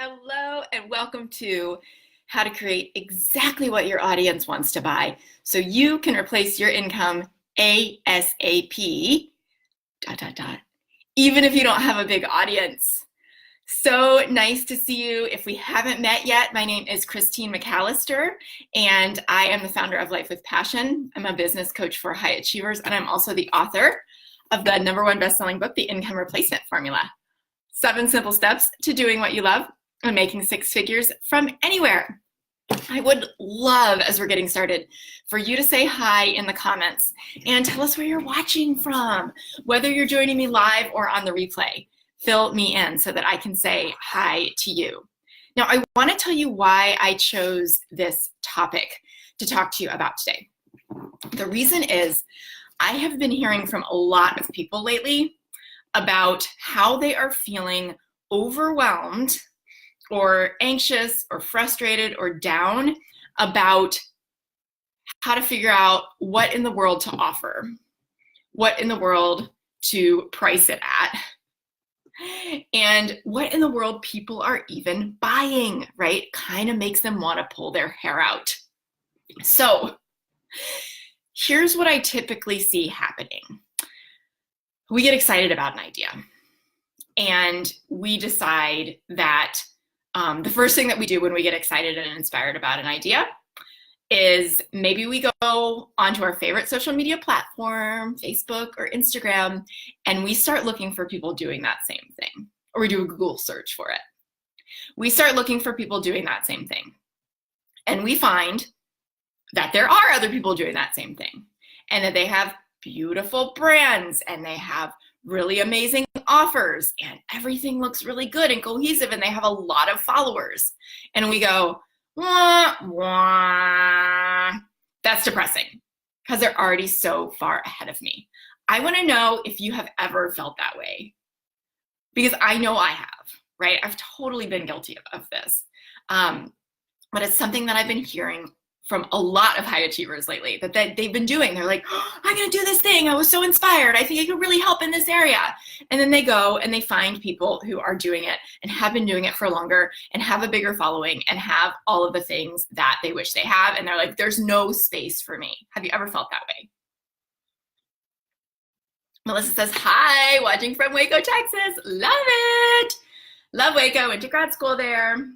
Hello and welcome to how to create exactly what your audience wants to buy so you can replace your income ASAP, even if you don't have a big audience. So nice to see you. If we haven't met yet, my name is Christine McAllister, and I am the founder of Life with Passion. I'm a business coach for high achievers, and I'm also the author of the #1 best-selling book, The Income Replacement Formula. 7 simple steps to doing what you love and making 6 figures from anywhere. I would love, as we're getting started, for you to say hi in the comments and tell us where you're watching from, whether you're joining me live or on the replay. Fill me in so that I can say hi to you. Now, I want to tell you why I chose this topic to talk to you about today. The reason is I have been hearing from a lot of people lately about how they are feeling overwhelmed or anxious or frustrated or down about how to figure out what in the world to offer, what in the world to price it at, and what in the world people are even buying, right? Kind of makes them want to pull their hair out. So here's what I typically see happening. We get excited about an idea and we decide that the first thing that we do when we get excited and inspired about an idea is maybe we go onto our favorite social media platform, Facebook or Instagram, and we start looking for people doing that same thing, or we do a Google search for it. We start looking for people doing that same thing, and we find that there are other people doing that same thing, and that they have beautiful brands, and they have really amazing offers, and everything looks really good and cohesive, and they have a lot of followers. And we go, wah, wah. That's depressing because they're already so far ahead of me. I want to know if you have ever felt that way, because I know I have, right? I've totally been guilty of this. But it's something that I've been hearing from a lot of high achievers lately that they've been doing. They're like, oh, I'm going to do this thing. I was so inspired. I think I could really help in this area. And then they go and they find people who are doing it and have been doing it for longer and have a bigger following and have all of the things that they wish they have. And they're like, there's no space for me. Have you ever felt that way? Melissa says, hi, watching from Waco, Texas. Love it. Love Waco. Went to grad school there.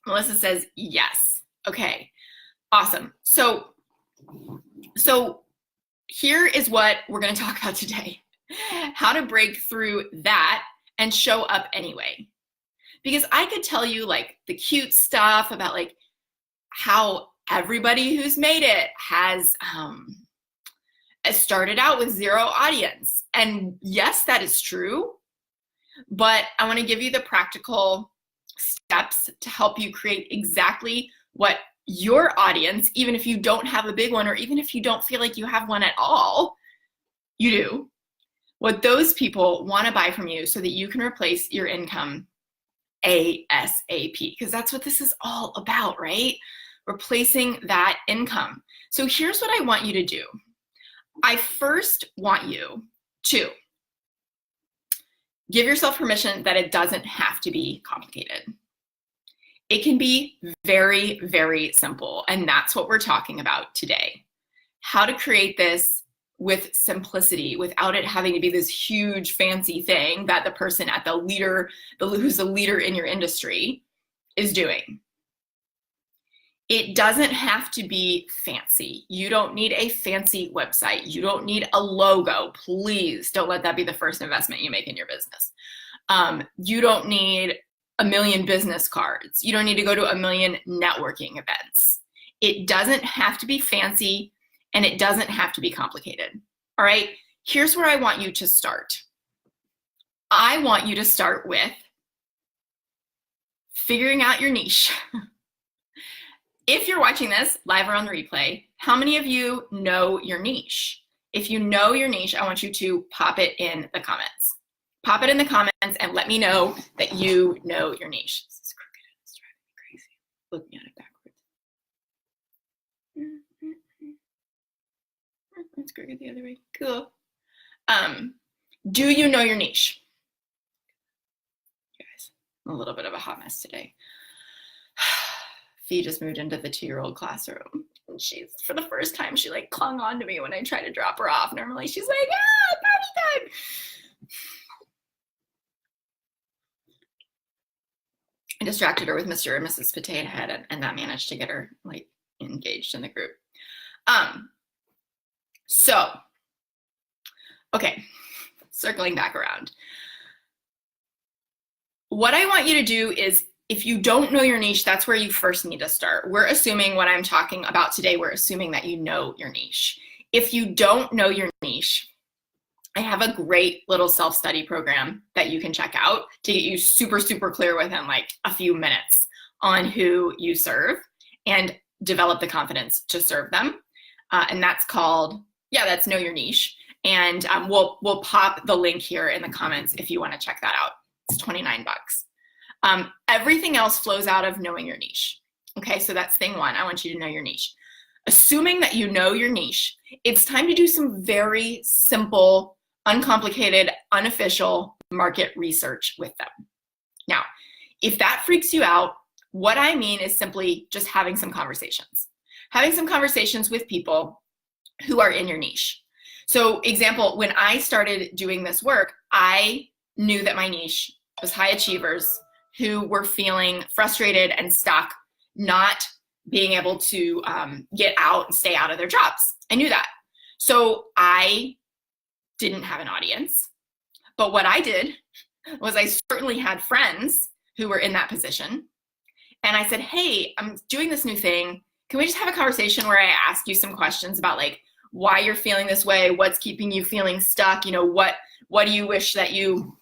Melissa says, yes. Okay. Awesome. So here is what we're going to talk about today. How to break through that and show up anyway. Because I could tell you like the cute stuff about like how everybody who's made it has started out with 0 audience. And yes, that is true. But I want to give you the practical steps to help you create exactly what your audience, even if you don't have a big one, or even if you don't feel like you have one at all, you do, what those people want to buy from you so that you can replace your income ASAP, because that's what this is all about, right? Replacing that income. So here's what I want you to do. I first want you to give yourself permission that it doesn't have to be complicated. It can be very, very simple, and that's what we're talking about today. How to create this with simplicity without it having to be this huge fancy thing that the person at who's the leader in your industry is doing. It doesn't have to be fancy. You don't need a fancy website. You don't need a logo. Please don't let that be the first investment you make in your business. You don't need a million business cards. You don't need to go to a million networking events. It doesn't have to be fancy, and it doesn't have to be complicated. All right, here's where I want you to start. I want you to start with figuring out your niche. If you're watching this live or on the replay, how many of you know your niche? If you know your niche, I want you to pop it in the comments. Pop it in the comments and let me know that you know your niche. This is crooked. It's driving me crazy. Looking at it backwards. Let's crooked the other way. Cool. Do you know your niche? Guys, a little bit of a hot mess today. Fee just moved into the 2-year-old classroom. And she's, for the first time, she like clung on to me when I tried to drop her off. Normally she's like, ah, party time. I distracted her with Mr. and Mrs. Potato Head, and that managed to get her like engaged in the group. So, okay, circling back around. What I want you to do is, if you don't know your niche, that's where you first need to start. We're assuming what I'm talking about today, we're assuming that you know your niche. If you don't know your niche, I have a great little self-study program that you can check out to get you super, super clear within like a few minutes on who you serve and develop the confidence to serve them. And that's called, that's Know Your Niche. And we'll pop the link here in the comments if you want to check that out. It's $29. Everything else flows out of knowing your niche. Okay, so that's thing one. I want you to know your niche. Assuming that you know your niche, it's time to do some very simple, uncomplicated, unofficial market research with them. Now, if that freaks you out, what I mean is simply just having some conversations. Having some conversations with people who are in your niche. So example, when I started doing this work, I knew that my niche was high achievers who were feeling frustrated and stuck, not being able to get out and stay out of their jobs. I knew that. So I didn't have an audience. But what I did was I certainly had friends who were in that position. And I said, hey, I'm doing this new thing. Can we just have a conversation where I ask you some questions about like why you're feeling this way? What's keeping you feeling stuck? You know, what do you wish that you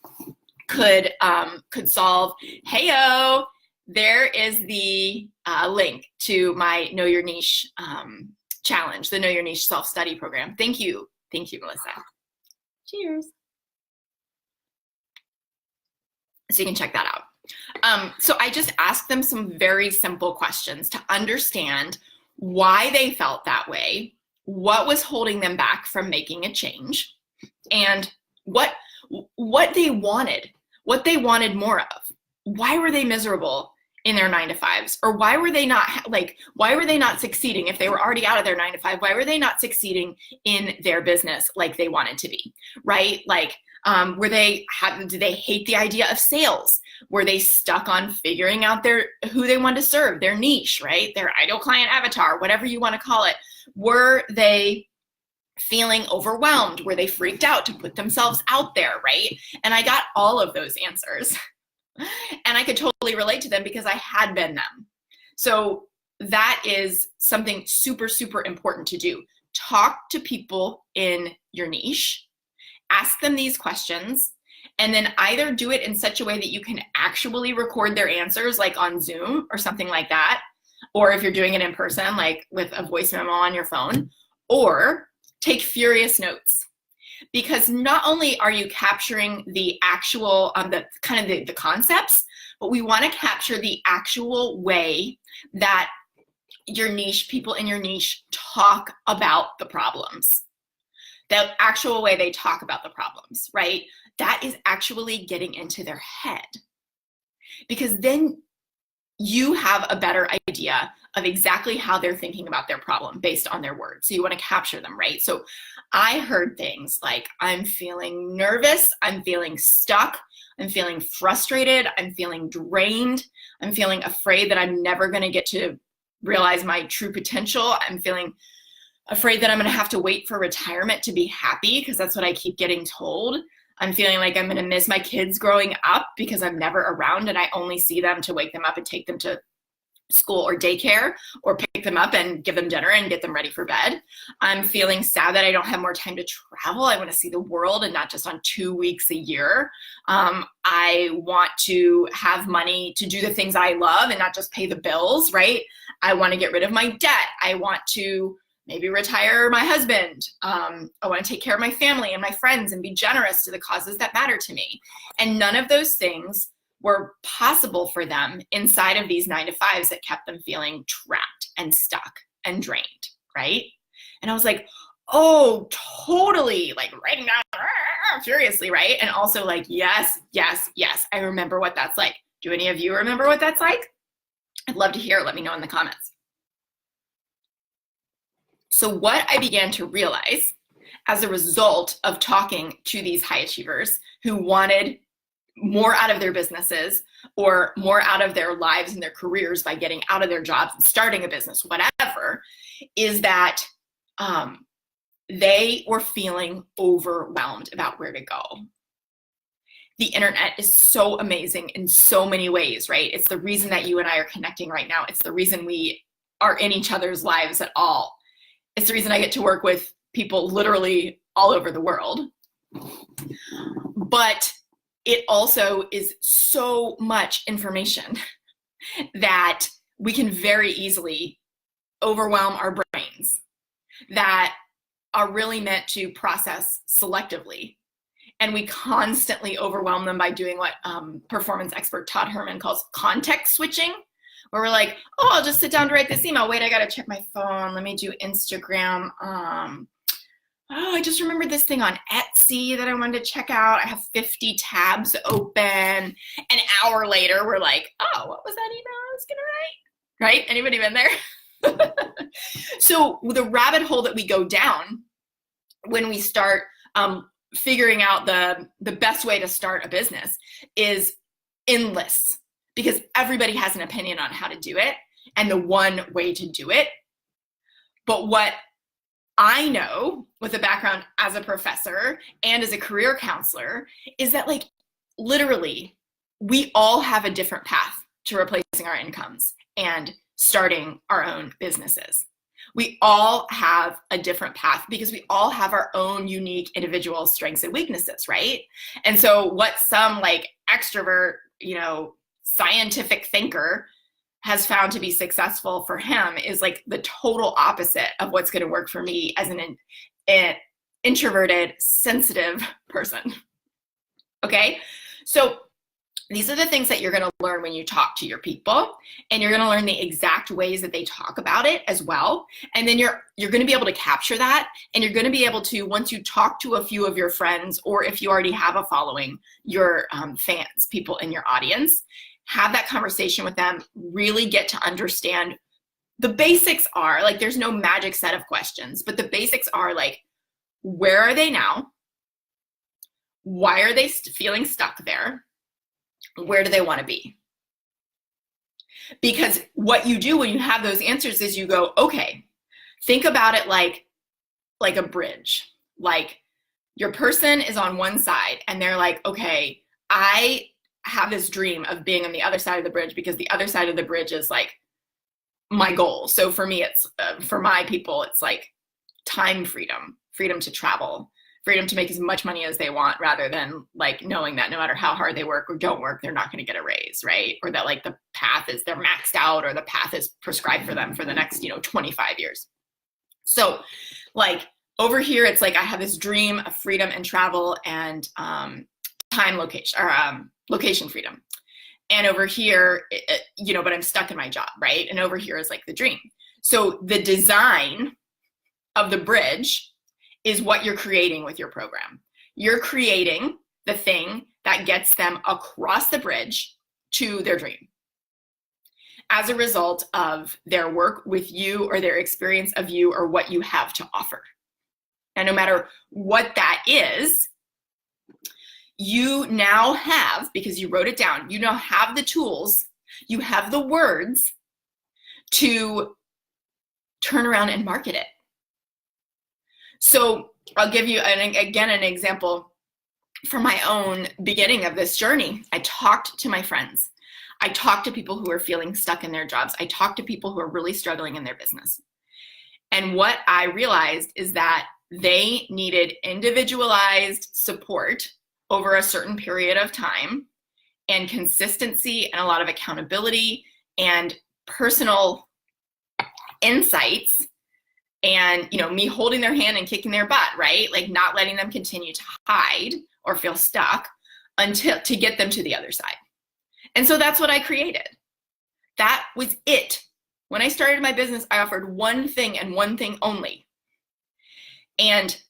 could solve? Heyo, there is the link to my Know Your Niche challenge, the Know Your Niche self-study program. Thank you, Melissa. Cheers. So you can check that out. So I just asked them some very simple questions to understand why they felt that way, what was holding them back from making a change, and what they wanted more of. Why were they miserable in their 9-to-5s? Or why were they not succeeding if they were already out of their 9-to-5? Why were they not succeeding in their business like they wanted to be, right? Like, did they hate the idea of sales? Were they stuck on figuring out who they wanted to serve, their niche, right? Their ideal client avatar, whatever you want to call it. Were they feeling overwhelmed? Were they freaked out to put themselves out there, right? And I got all of those answers. And I could totally relate to them because I had been them. So that is something super, super important to do. Talk to people in your niche, ask them these questions, and then either do it in such a way that you can actually record their answers, like on Zoom or something like that, or if you're doing it in person, like with a voice memo on your phone, or take furious notes. Because not only are you capturing the actual, the concepts, but we want to capture the actual way that your niche, people in your niche talk about the problems. The actual way they talk about the problems, right? That is actually getting into their head. Because then you have a better idea of exactly how they're thinking about their problem based on their words. So you want to capture them, right? So I heard things like, I'm feeling nervous, I'm feeling stuck, I'm feeling frustrated, I'm feeling drained, I'm feeling afraid that I'm never going to get to realize my true potential, I'm feeling afraid that I'm going to have to wait for retirement to be happy because that's what I keep getting told. I'm feeling like I'm going to miss my kids growing up because I'm never around and I only see them to wake them up and take them to school or daycare, or pick them up and give them dinner and get them ready for bed. I'm feeling sad that I don't have more time to travel. I want to see the world and not just on 2 weeks a year. I want to have money to do the things I love and not just pay the bills, right? I want to get rid of my debt. I want to maybe retire my husband. I want to take care of my family and my friends and be generous to the causes that matter to me. And none of those things were possible for them inside of these 9-to-5s that kept them feeling trapped and stuck and drained, right? And I was like, oh, totally, like writing down furiously, right? And also like, yes, I remember what that's like. Do any of you remember what that's like? I'd love to hear it. Let me know in the comments. So what I began to realize as a result of talking to these high achievers who wanted more out of their businesses or more out of their lives and their careers by getting out of their jobs and starting a business, whatever, is that they were feeling overwhelmed about where to go. The internet is so amazing in so many ways, right? It's the reason that you and I are connecting right now. It's the reason we are in each other's lives at all. It's the reason I get to work with people literally all over the world. But it also is so much information that we can very easily overwhelm our brains that are really meant to process selectively. And we constantly overwhelm them by doing what performance expert Todd Herman calls context switching, where we're like, oh, I'll just sit down to write this email. Wait, I got to check my phone. Let me do Instagram. Oh, I just remembered this thing on Etsy that I wanted to check out. I have 50 tabs open. An hour later, we're like, oh, what was that email I was going to write? Right? Anybody been there? So the rabbit hole that we go down when we start figuring out the best way to start a business is endless, because everybody has an opinion on how to do it and the one way to do it. But what I know with a background as a professor and as a career counselor is that, like, literally we all have a different path to replacing our incomes and starting our own businesses. We all have a different path because we all have our own unique individual strengths and weaknesses, right? And so what some like extrovert, scientific thinker has found to be successful for him is like the total opposite of what's going to work for me as an introverted, sensitive person. Okay? So these are the things that you're going to learn when you talk to your people, and you're going to learn the exact ways that they talk about it as well. And then you're going to be able to capture that, and you're going to be able to, once you talk to a few of your friends, or if you already have a following, your fans, people in your audience, have that conversation with them, really get to understand. The basics are, like, there's no magic set of questions, but the basics are like, where are they now? Why are they feeling stuck there? Where do they want to be? Because what you do when you have those answers is you go, okay, think about it like a bridge. Like, your person is on one side and they're like, okay, I have this dream of being on the other side of the bridge because the other side of the bridge is like my goal. So for me, it's for my people, it's like time freedom to travel, freedom to make as much money as they want, rather than like knowing that no matter how hard they work or don't work, they're not going to get a raise, right? Or that like the path is, they're maxed out, or the path is prescribed for them for the next 25 years. So like over here, it's like I have this dream of freedom and travel and location freedom. And over here, but I'm stuck in my job, right? And over here is like the dream. So the design of the bridge is what you're creating with your program. You're creating the thing that gets them across the bridge to their dream as a result of their work with you or their experience of you or what you have to offer. And no matter what that is, you now have, because you wrote it down, you now have the tools, you have the words to turn around and market it. So I'll give you, an example from my own beginning of this journey. I talked to my friends. I talked to people who are feeling stuck in their jobs. I talked to people who are really struggling in their business. And what I realized is that they needed individualized support over a certain period of time, and consistency, and a lot of accountability, and personal insights, and me holding their hand and kicking their butt, right? Like not letting them continue to hide or feel stuck until to get them to the other side. And so that's what I created. That was it. When I started my business, I offered one thing and one thing only. And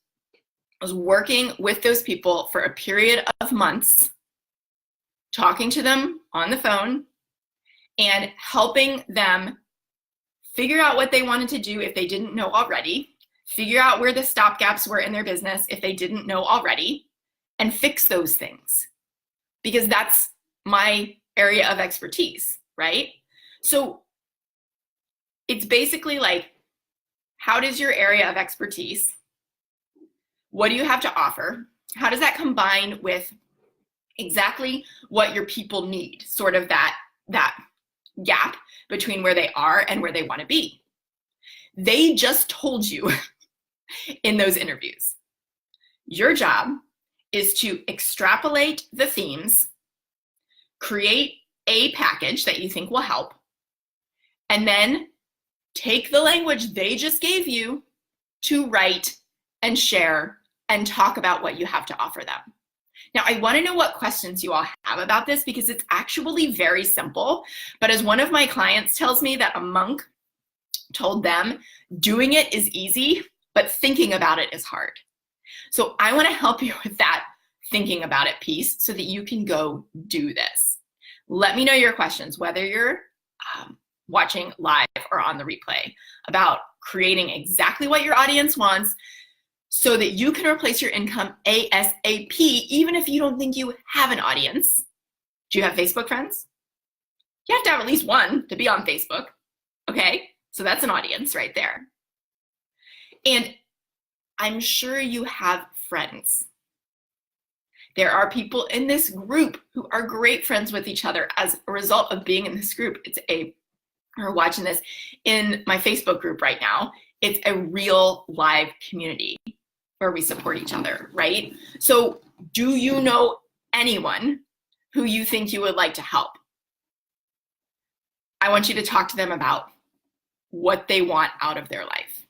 I was working with those people for a period of months talking to them on the phone and helping them figure out what they wanted to do if they didn't know already, figure out where the stopgaps were in their business if they didn't know already, and fix those things. Because that's my area of expertise, right? So it's basically like, how does your area of expertise, what do you have to offer? How does that combine with exactly what your people need? Sort of that gap between where they are and where they want to be. They just told you in those interviews, your job is to extrapolate the themes, create a package that you think will help, and then take the language they just gave you to write and share and talk about what you have to offer them. Now, I want to know what questions you all have about this because it's actually very simple. But as one of my clients tells me that a monk told them, doing it is easy, but thinking about it is hard. So I want to help you with that thinking about it piece so that you can go do this. Let me know your questions, whether you're watching live or on the replay, about creating exactly what your audience wants so that you can replace your income ASAP, even if you don't think you have an audience. Do you have Facebook friends? You have to have at least one to be on Facebook, okay? So that's an audience right there. And I'm sure you have friends. There are people in this group who are great friends with each other as a result of being in this group. Or watching this in my Facebook group right now. It's a real live community where we support each other, right? So do you know anyone who you think you would like to help? I want you to talk to them about what they want out of their life,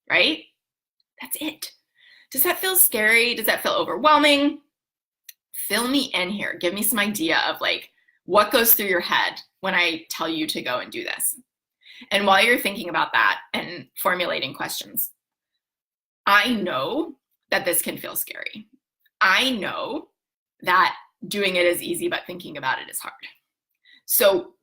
right? That's it. Does that feel scary? Does that feel overwhelming? Fill me in here. Give me some idea of like what goes through your head when I tell you to go and do this. And while you're thinking about that and formulating questions, I know that this can feel scary. I know that doing it is easy, but thinking about it is hard. So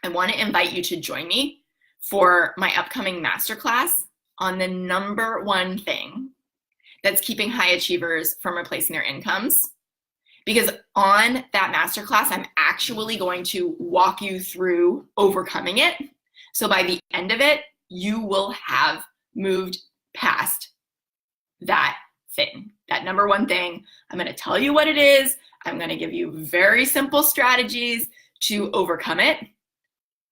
I want to invite you to join me for my upcoming masterclass on the number one thing that's keeping high achievers from replacing their incomes. Because on that masterclass, I'm actually going to walk you through overcoming it. So by the end of it, you will have moved past that thing, that number one thing. I'm going to tell you what it is. I'm going to give you very simple strategies to overcome it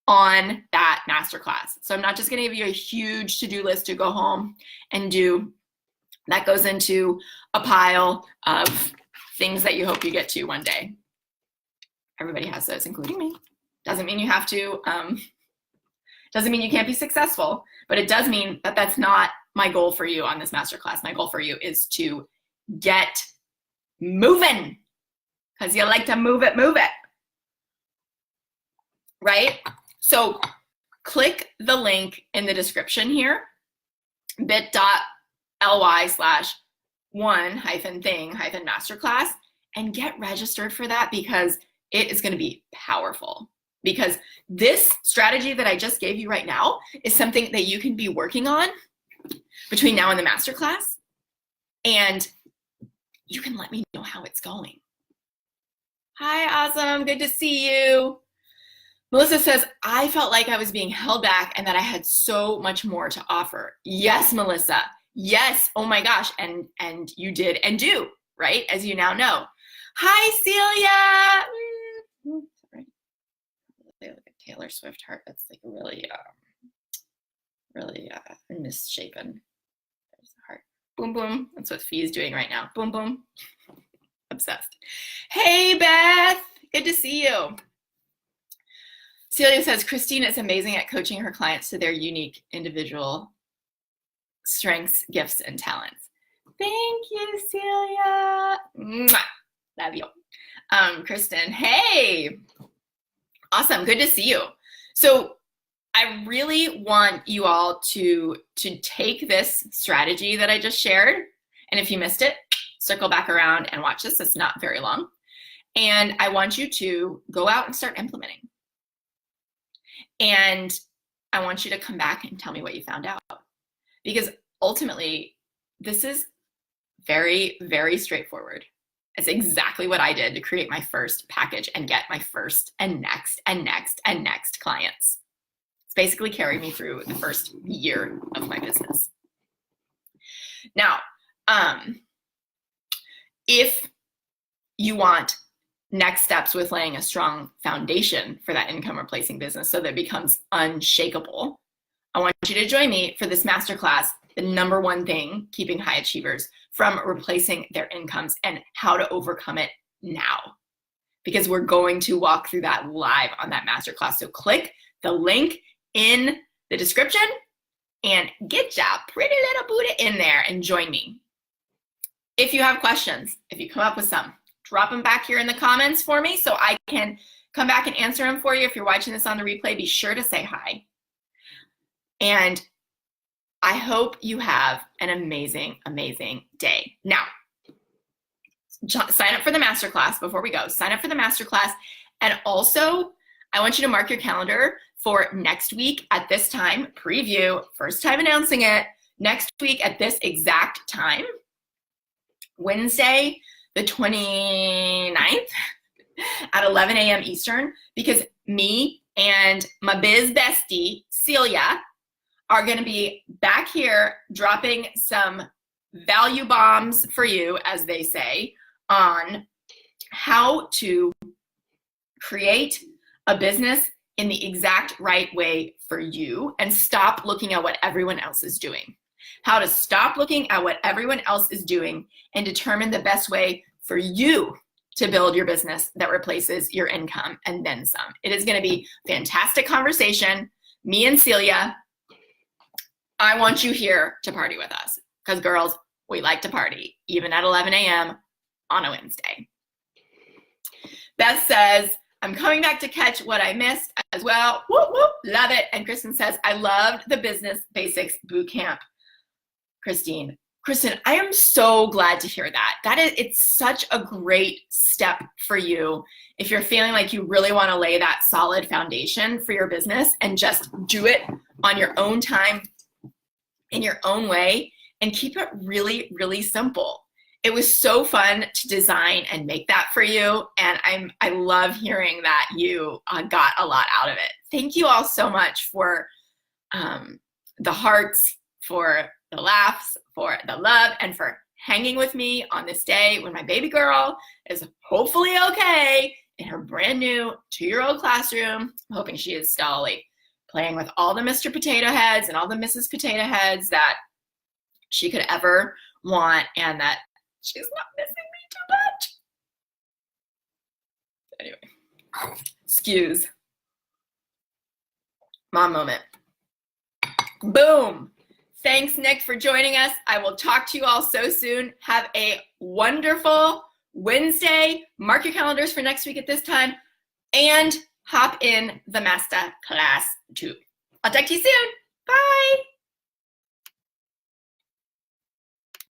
on that masterclass. So I'm not just going to give you a huge to-do list to go home and do. That goes into a pile of things that you hope you get to one day. Everybody has those, including me. Doesn't mean you have to, doesn't mean you can't be successful, but it does mean that that's not my goal for you on this masterclass. My goal for you is to get moving, because you like to move it, right? So click the link in the description here, bit.ly/one-thing-masterclass, and get registered for that because it is going to be powerful. Because this strategy that I just gave you right now is something that you can be working on between now and the masterclass, and you can let me know how it's going. Hi, awesome. Good to see you. Melissa says, I felt like I was being held back and that I had so much more to offer. Yes, Melissa. Yes. Oh my gosh. And you did and do, right? As you now know. Hi, Celia. Sorry. They look at Taylor Swift heart. That's like really misshapen. There's the heart. Boom, boom. That's what Fee is doing right now. Boom, boom. Obsessed. Hey, Beth. Good to see you. Celia says, Christine is amazing at coaching her clients to their unique individual strengths, gifts, and talents. Thank you, Celia. Mwah. Love you. Kristen, hey. Awesome. Good to see you. So I really want you all to take this strategy that I just shared. And if you missed it, circle back around and watch this. It's not very long. And I want you to go out and start implementing. And I want you to come back and tell me what you found out. Because ultimately, this is very, very straightforward. It's exactly what I did to create my first package and get my first and next and next and next clients. It's basically carried me through the first year of my business. Now, if you want next steps with laying a strong foundation for that income replacing business so that it becomes unshakable, I want you to join me for this masterclass, the number one thing keeping high achievers from replacing their incomes and how to overcome it now. Because we're going to walk through that live on that masterclass. So click the link in the description and get your pretty little booty in there and join me. If you have questions, if you come up with some, drop them back here in the comments for me so I can come back and answer them for you. If you're watching this on the replay, be sure to say hi. And I hope you have an amazing, amazing day. Now, sign up for the masterclass before we go. Sign up for the masterclass. And also, I want you to mark your calendar for next week at this time, preview, first time announcing it, next week at this exact time, Wednesday, the 29th at 11 a.m. Eastern, because me and my biz bestie, Celia, are going to be back here dropping some value bombs for you, as they say, on how to create a business in the exact right way for you and stop looking at what everyone else is doing. How to stop looking at what everyone else is doing and determine the best way for you to build your business that replaces your income and then some. It is going to be a fantastic conversation. Me and Celia, I want you here to party with us because girls, we like to party even at 11 a.m. on a Wednesday. Beth says, I'm coming back to catch what I missed as well. Whoop, whoop, love it. And Kristen says, I loved the Business Basics Bootcamp. Kristen, I am so glad to hear that. It's such a great step for you if you're feeling like you really want to lay that solid foundation for your business and just do it on your own time, in your own way, and keep it really, really simple. It was so fun to design and make that for you, and I love hearing that you got a lot out of it. Thank you all so much for the hearts, for the laughs, for the love, and for hanging with me on this day when my baby girl is hopefully okay in her brand new 2-year-old classroom. I'm hoping she is still like playing with all the Mr. Potato Heads and all the Mrs. Potato Heads that she could ever want, and that she's not missing me too much. Anyway, excuse. Mom moment. Boom. Thanks, Nick, for joining us. I will talk to you all so soon. Have a wonderful Wednesday. Mark your calendars for next week at this time, and hop in the master class too. I'll talk to you soon. Bye.